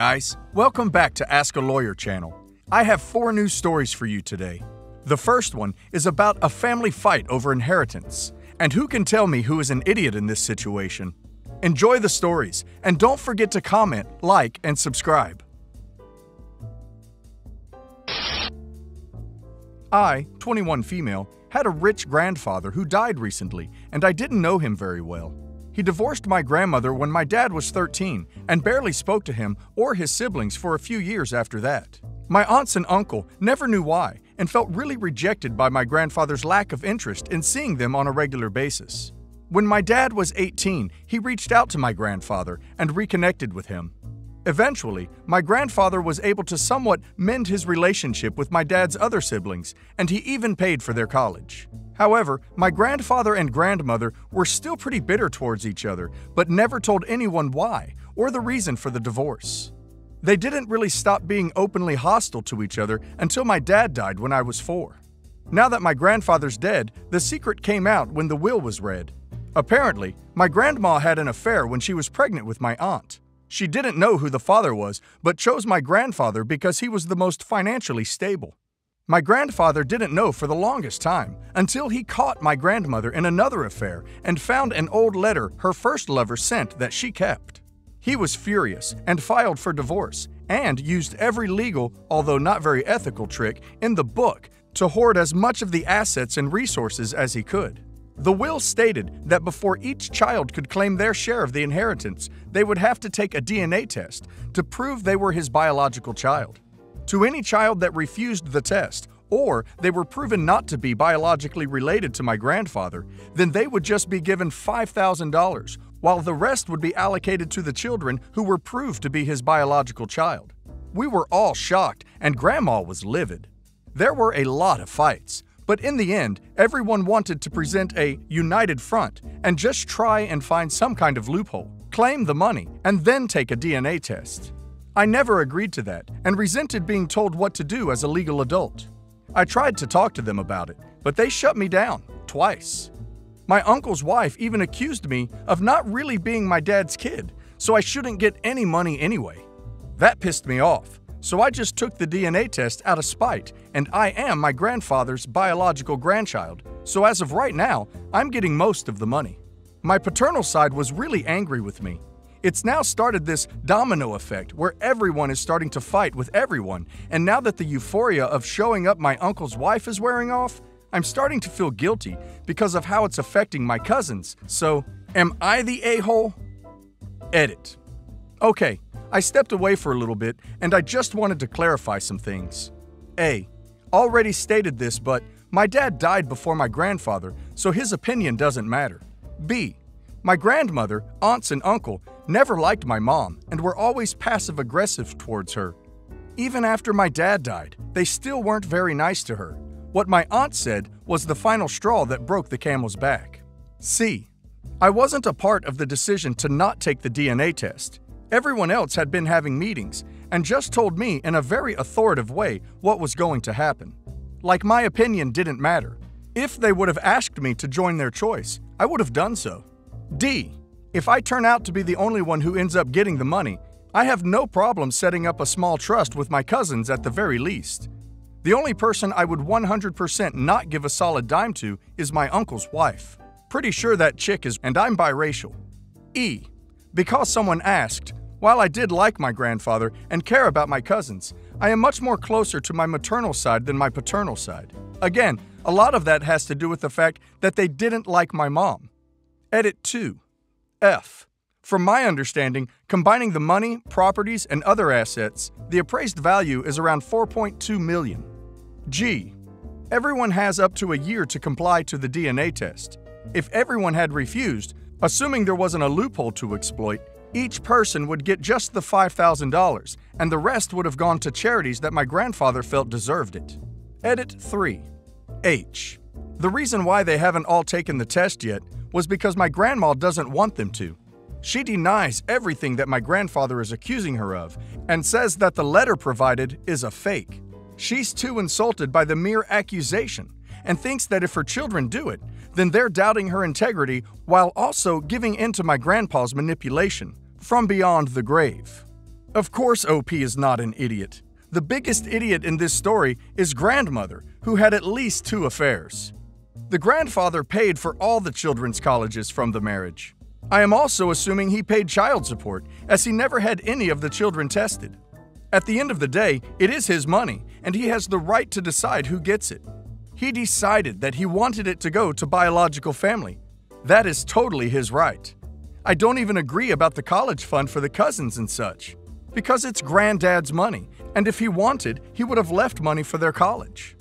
Guys, welcome back to Ask a Lawyer channel. I have 4 news stories for you today. The first one is about a family fight over inheritance. And who can tell me who is an idiot in this situation? Enjoy the stories, and don't forget to comment, like, and subscribe. I, 21 female, had a rich grandfather who died recently, and I didn't know him very well. He divorced my grandmother when my dad was 13 and barely spoke to him or his siblings for a few years after that. My aunts and uncle never knew why and felt really rejected by my grandfather's lack of interest in seeing them on a regular basis. When my dad was 18, he reached out to my grandfather and reconnected with him. Eventually, my grandfather was able to somewhat mend his relationship with my dad's other siblings, and he even paid for their college. However, my grandfather and grandmother were still pretty bitter towards each other, but never told anyone why or the reason for the divorce. They didn't really stop being openly hostile to each other until my dad died when I was 4. Now that my grandfather's dead, the secret came out when the will was read. Apparently, my grandma had an affair when she was pregnant with my aunt. She didn't know who the father was, but chose my grandfather because he was the most financially stable. My grandfather didn't know for the longest time, until he caught my grandmother in another affair and found an old letter her first lover sent that she kept. He was furious and filed for divorce, and used every legal, although not very ethical trick in the book to hoard as much of the assets and resources as he could. The will stated that before each child could claim their share of the inheritance, they would have to take a DNA test to prove they were his biological child. To any child that refused the test, or they were proven not to be biologically related to my grandfather, then they would just be given $5,000, while the rest would be allocated to the children who were proved to be his biological child. We were all shocked, and Grandma was livid. There were a lot of fights, but in the end, everyone wanted to present a united front and just try and find some kind of loophole, claim the money, and then take a DNA test. I never agreed to that and resented being told what to do as a legal adult. I tried to talk to them about it, but they shut me down twice. My uncle's wife even accused me of not really being my dad's kid, so I shouldn't get any money anyway. That pissed me off, so I just took the DNA test out of spite, and I am my grandfather's biological grandchild, so as of right now, I'm getting most of the money. My paternal side was really angry with me. It's now started this domino effect where everyone is starting to fight with everyone, and now that the euphoria of showing up my uncle's wife is wearing off, I'm starting to feel guilty because of how it's affecting my cousins. So, am I the a-hole? Edit. Okay, I stepped away for a little bit, and I just wanted to clarify some things. A. Already stated this, but my dad died before my grandfather, so his opinion doesn't matter. B. My grandmother, aunts, and uncle never liked my mom and were always passive-aggressive towards her. Even after my dad died, they still weren't very nice to her. What my aunt said was the final straw that broke the camel's back. C. I wasn't a part of the decision to not take the DNA test. Everyone else had been having meetings and just told me in a very authoritative way what was going to happen. Like my opinion didn't matter. If they would have asked me to join their choice, I would have done so. D. If I turn out to be the only one who ends up getting the money, I have no problem setting up a small trust with my cousins at the very least. The only person I would 100% not give a solid dime to is my uncle's wife. Pretty sure that chick is, and I'm biracial. E. Because someone asked, while I did like my grandfather and care about my cousins, I am much more closer to my maternal side than my paternal side. Again, a lot of that has to do with the fact that they didn't like my mom. Edit 2. F. From my understanding, combining the money, properties, and other assets, the appraised value is around $4.2 million. G. Everyone has up to a year to comply to the DNA test. If everyone had refused, assuming there wasn't a loophole to exploit, each person would get just the $5,000, and the rest would have gone to charities that my grandfather felt deserved it. Edit 3. H. The reason why they haven't all taken the test yet was because my grandma doesn't want them to. She denies everything that my grandfather is accusing her of and says that the letter provided is a fake. She's too insulted by the mere accusation and thinks that if her children do it, then they're doubting her integrity while also giving in to my grandpa's manipulation from beyond the grave. Of course OP is not an idiot. The biggest idiot in this story is grandmother, who had at least 2 affairs. The grandfather paid for all the children's colleges from the marriage. I am also assuming he paid child support, as he never had any of the children tested. At the end of the day, it is his money, and he has the right to decide who gets it. He decided that he wanted it to go to biological family. That is totally his right. I don't even agree about the college fund for the cousins and such, because it's granddad's money, and if he wanted, he would have left money for their college.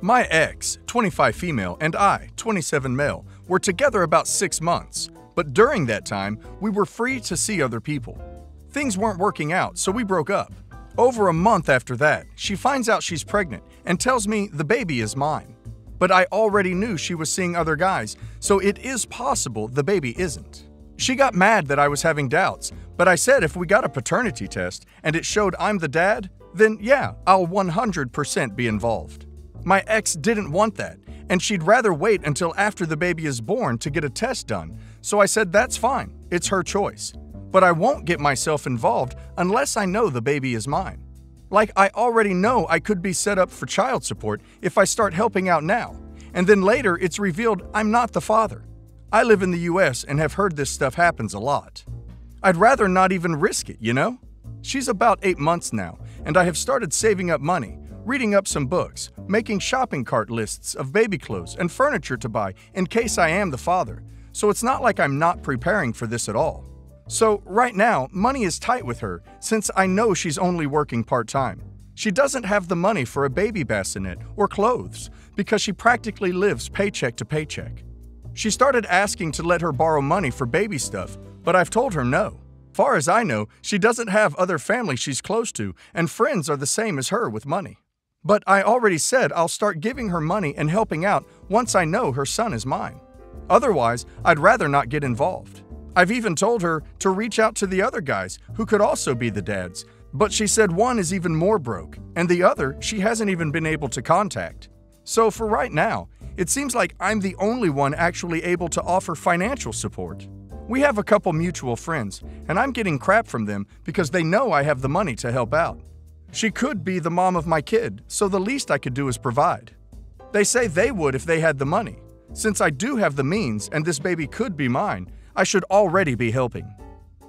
My ex, 25 female, and I, 27 male, were together about 6 months, but during that time, we were free to see other people. Things weren't working out, so we broke up. Over a month after that, she finds out she's pregnant and tells me the baby is mine. But I already knew she was seeing other guys, so it is possible the baby isn't. She got mad that I was having doubts, but I said if we got a paternity test and it showed I'm the dad, then yeah, I'll 100% be involved. My ex didn't want that, and she'd rather wait until after the baby is born to get a test done, so I said that's fine, it's her choice. But I won't get myself involved unless I know the baby is mine. Like, I already know I could be set up for child support if I start helping out now, and then later it's revealed I'm not the father. I live in the US and have heard this stuff happens a lot. I'd rather not even risk it, you know? She's about 8 months now, and I have started saving up money, reading up some books, making shopping cart lists of baby clothes and furniture to buy in case I am the father, so it's not like I'm not preparing for this at all. So right now, money is tight with her since I know she's only working part-time. She doesn't have the money for a baby bassinet or clothes because she practically lives paycheck to paycheck. She started asking to let her borrow money for baby stuff, but I've told her no. Far as I know, she doesn't have other family she's close to, and friends are the same as her with money. But I already said I'll start giving her money and helping out once I know her son is mine. Otherwise, I'd rather not get involved. I've even told her to reach out to the other guys who could also be the dads, but she said one is even more broke, and the other she hasn't even been able to contact. So for right now, it seems like I'm the only one actually able to offer financial support. We have a couple mutual friends, and I'm getting crap from them because they know I have the money to help out. She could be the mom of my kid, so the least I could do is provide. They say they would if they had the money. Since I do have the means and this baby could be mine, I should already be helping.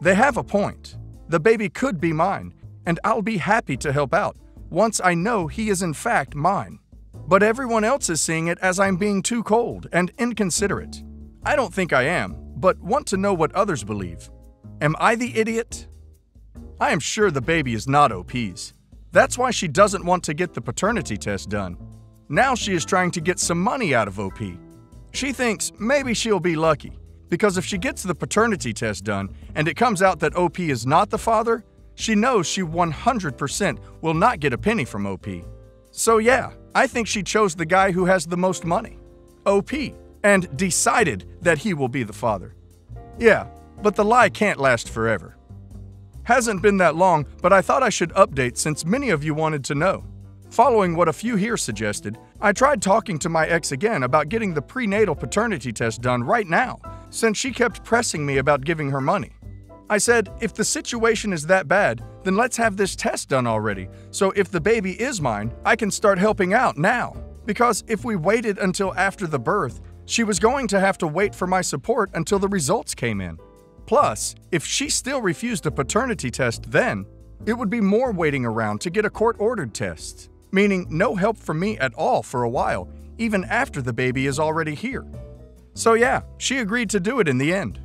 They have a point. The baby could be mine, and I'll be happy to help out once I know he is in fact mine. But everyone else is seeing it as I'm being too cold and inconsiderate. I don't think I am, but want to know what others believe. Am I the idiot? I am sure the baby is not OP's. That's why she doesn't want to get the paternity test done. Now she is trying to get some money out of OP. She thinks maybe she'll be lucky, because if she gets the paternity test done and it comes out that OP is not the father, she knows she 100% will not get a penny from OP. So yeah, I think she chose the guy who has the most money, OP, and decided that he will be the father. Yeah, but the lie can't last forever. Hasn't been that long, but I thought I should update since many of you wanted to know. Following what a few here suggested, I tried talking to my ex again about getting the prenatal paternity test done right now, since she kept pressing me about giving her money. I said, if the situation is that bad, then let's have this test done already, so if the baby is mine, I can start helping out now. Because if we waited until after the birth, she was going to have to wait for my support until the results came in. Plus, if she still refused a paternity test then, it would be more waiting around to get a court-ordered test, meaning no help from me at all for a while, even after the baby is already here. So yeah, she agreed to do it in the end.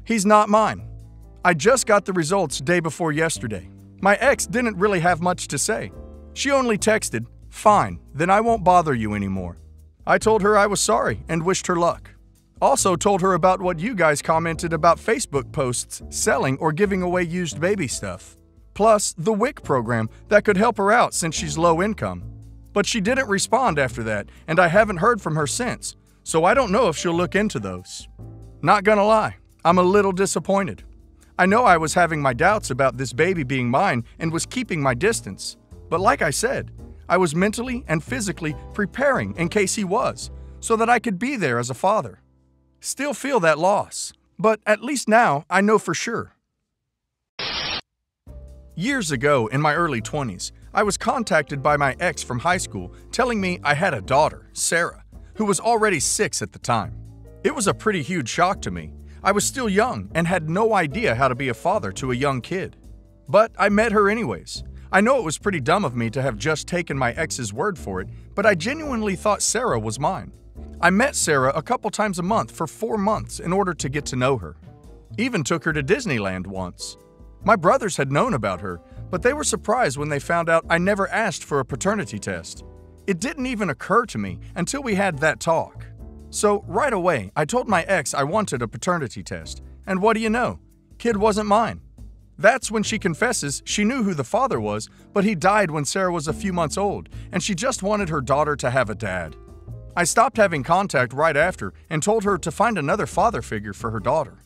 He's not mine. I just got the results day before yesterday. My ex didn't really have much to say. She only texted, "Fine, then I won't bother you anymore." I told her I was sorry and wished her luck. Also told her about what you guys commented about Facebook posts selling or giving away used baby stuff. Plus, the WIC program that could help her out since she's low income. But she didn't respond after that, and I haven't heard from her since, so I don't know if she'll look into those. Not gonna lie, I'm a little disappointed. I know I was having my doubts about this baby being mine and was keeping my distance, but like I said, I was mentally and physically preparing in case he was, so that I could be there as a father. Still feel that loss, But at least now I know for sure. Years ago, in my early 20s, I was contacted by my ex from high school telling me I had a daughter, Sarah, who was already 6 at the time. It was a pretty huge shock to me. I was still young and had no idea how to be a father to a young kid. But I met her anyways. I know it was pretty dumb of me to have just taken my ex's word for it, but I genuinely thought Sarah was mine. I met Sarah a couple times a month for 4 months in order to get to know her. Even took her to Disneyland once. My brothers had known about her, but they were surprised when they found out I never asked for a paternity test. It didn't even occur to me until we had that talk. So right away, I told my ex I wanted a paternity test, and what do you know? Kid wasn't mine. That's when she confesses she knew who the father was, but he died when Sarah was a few months old, and she just wanted her daughter to have a dad. I stopped having contact right after and told her to find another father figure for her daughter.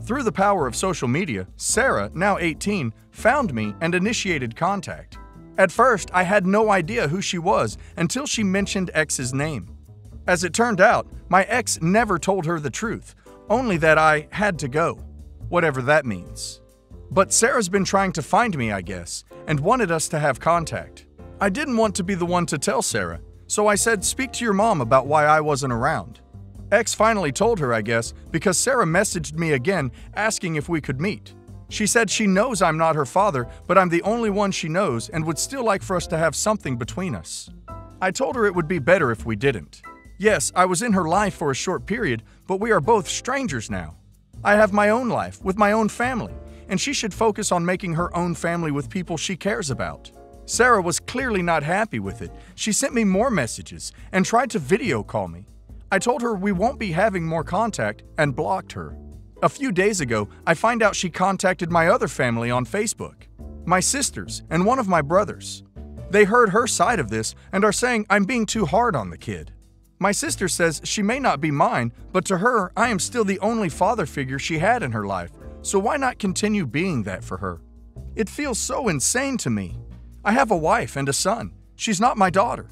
Through the power of social media, Sarah, now 18, found me and initiated contact. At first, I had no idea who she was until she mentioned ex's name. As it turned out, my ex never told her the truth, only that I had to go, whatever that means. But Sarah's been trying to find me, I guess, and wanted us to have contact. I didn't want to be the one to tell Sarah, so I said speak to your mom about why I wasn't around. Ex finally told her, I guess, because Sarah messaged me again asking if we could meet. She said she knows I'm not her father, but I'm the only one she knows and would still like for us to have something between us. I told her it would be better if we didn't. Yes, I was in her life for a short period, but we are both strangers now. I have my own life with my own family, and she should focus on making her own family with people she cares about. Sarah was clearly not happy with it. She sent me more messages and tried to video call me. I told her we won't be having more contact and blocked her. A few days ago, I find out she contacted my other family on Facebook, my sisters and one of my brothers. They heard her side of this and are saying I'm being too hard on the kid. My sister says she may not be mine, but to her, I am still the only father figure she had in her life, so why not continue being that for her? It feels so insane to me. I have a wife and a son. She's not my daughter.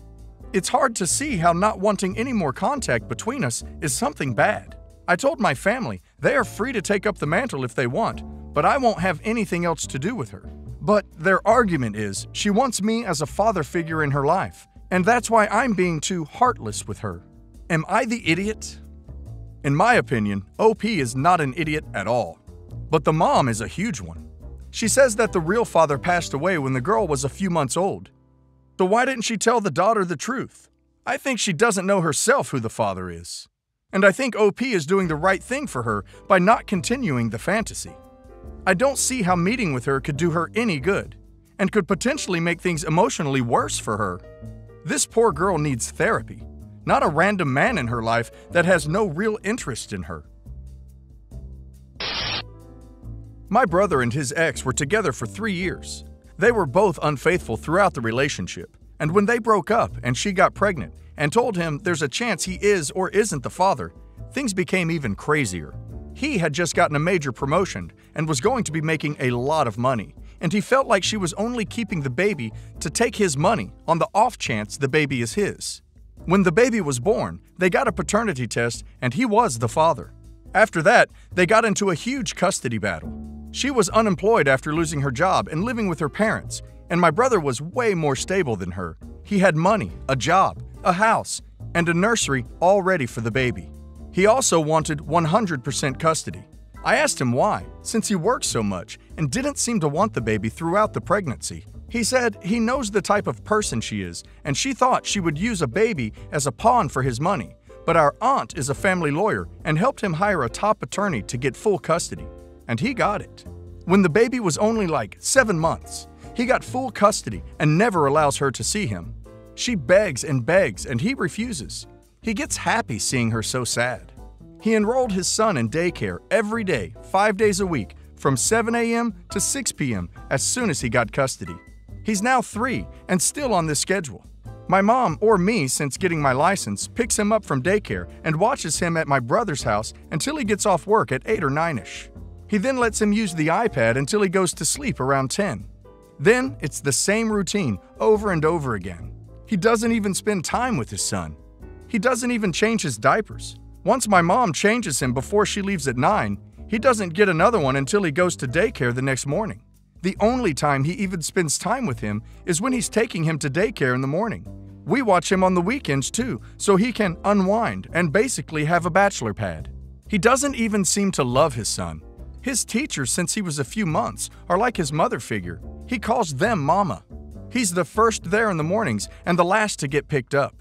It's hard to see how not wanting any more contact between us is something bad. I told my family they are free to take up the mantle if they want, but I won't have anything else to do with her. But their argument is she wants me as a father figure in her life, and that's why I'm being too heartless with her. Am I the idiot? In my opinion, OP is not an idiot at all. But the mom is a huge one. She says that the real father passed away when the girl was a few months old. So why didn't she tell the daughter the truth? I think she doesn't know herself who the father is. And I think OP is doing the right thing for her by not continuing the fantasy. I don't see how meeting with her could do her any good, and could potentially make things emotionally worse for her. This poor girl needs therapy, not a random man in her life that has no real interest in her. My brother and his ex were together for 3 years. They were both unfaithful throughout the relationship, and when they broke up and she got pregnant and told him there's a chance he is or isn't the father, things became even crazier. He had just gotten a major promotion and was going to be making a lot of money, and he felt like she was only keeping the baby to take his money on the off chance the baby is his. When the baby was born, they got a paternity test and he was the father. After that, they got into a huge custody battle. She was unemployed after losing her job and living with her parents, and my brother was way more stable than her. He had money, a job, a house, and a nursery all ready for the baby. He also wanted 100% custody. I asked him why, since he worked so much and didn't seem to want the baby throughout the pregnancy. He said he knows the type of person she is, and she thought she would use a baby as a pawn for his money, but our aunt is a family lawyer and helped him hire a top attorney to get full custody. And he got it. When the baby was only like 7 months, he got full custody and never allows her to see him. She begs and he refuses. He gets happy seeing her so sad. He enrolled his son in daycare every day, 5 days a week, from 7 a.m. to 6 p.m. as soon as he got custody. He's now 3 and still on this schedule. My mom, or me since getting my license, picks him up from daycare and watches him at my brother's house until he gets off work at 8 or 9ish. He then lets him use the iPad until he goes to sleep around 10. Then it's the same routine over and over again. He doesn't even spend time with his son. He doesn't even change his diapers. Once my mom changes him before she leaves at 9, He doesn't get another one until he goes to daycare the next morning. The only time he even spends time with him is when he's taking him to daycare in the morning. We watch him on the weekends too, so he can unwind and basically have a bachelor pad. He doesn't even seem to love his son. His teachers since he was a few months are like his mother figure. He calls them mama. He's the first there in the mornings and the last to get picked up.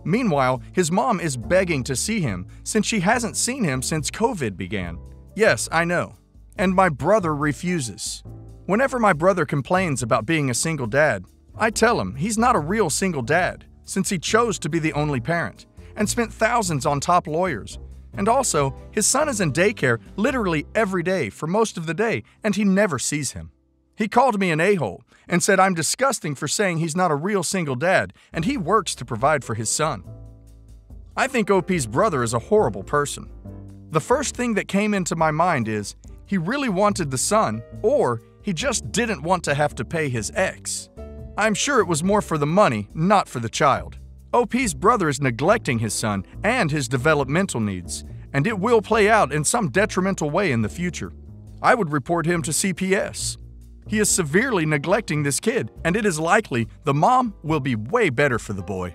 Meanwhile, his mom is begging to see him since she hasn't seen him since COVID began. Yes, I know. And my brother refuses. Whenever my brother complains about being a single dad, I tell him he's not a real single dad since he chose to be the only parent and spent thousands on top lawyers. And also, his son is in daycare literally every day for most of the day and he never sees him. He called me an a-hole and said I'm disgusting for saying he's not a real single dad and he works to provide for his son. I think OP's brother is a horrible person. The first thing that came into my mind is he really wanted the son or he just didn't want to have to pay his ex. I'm sure it was more for the money, not for the child. OP's brother is neglecting his son and his developmental needs, and it will play out in some detrimental way in the future. I would report him to CPS. He is severely neglecting this kid, and it is likely the mom will be way better for the boy.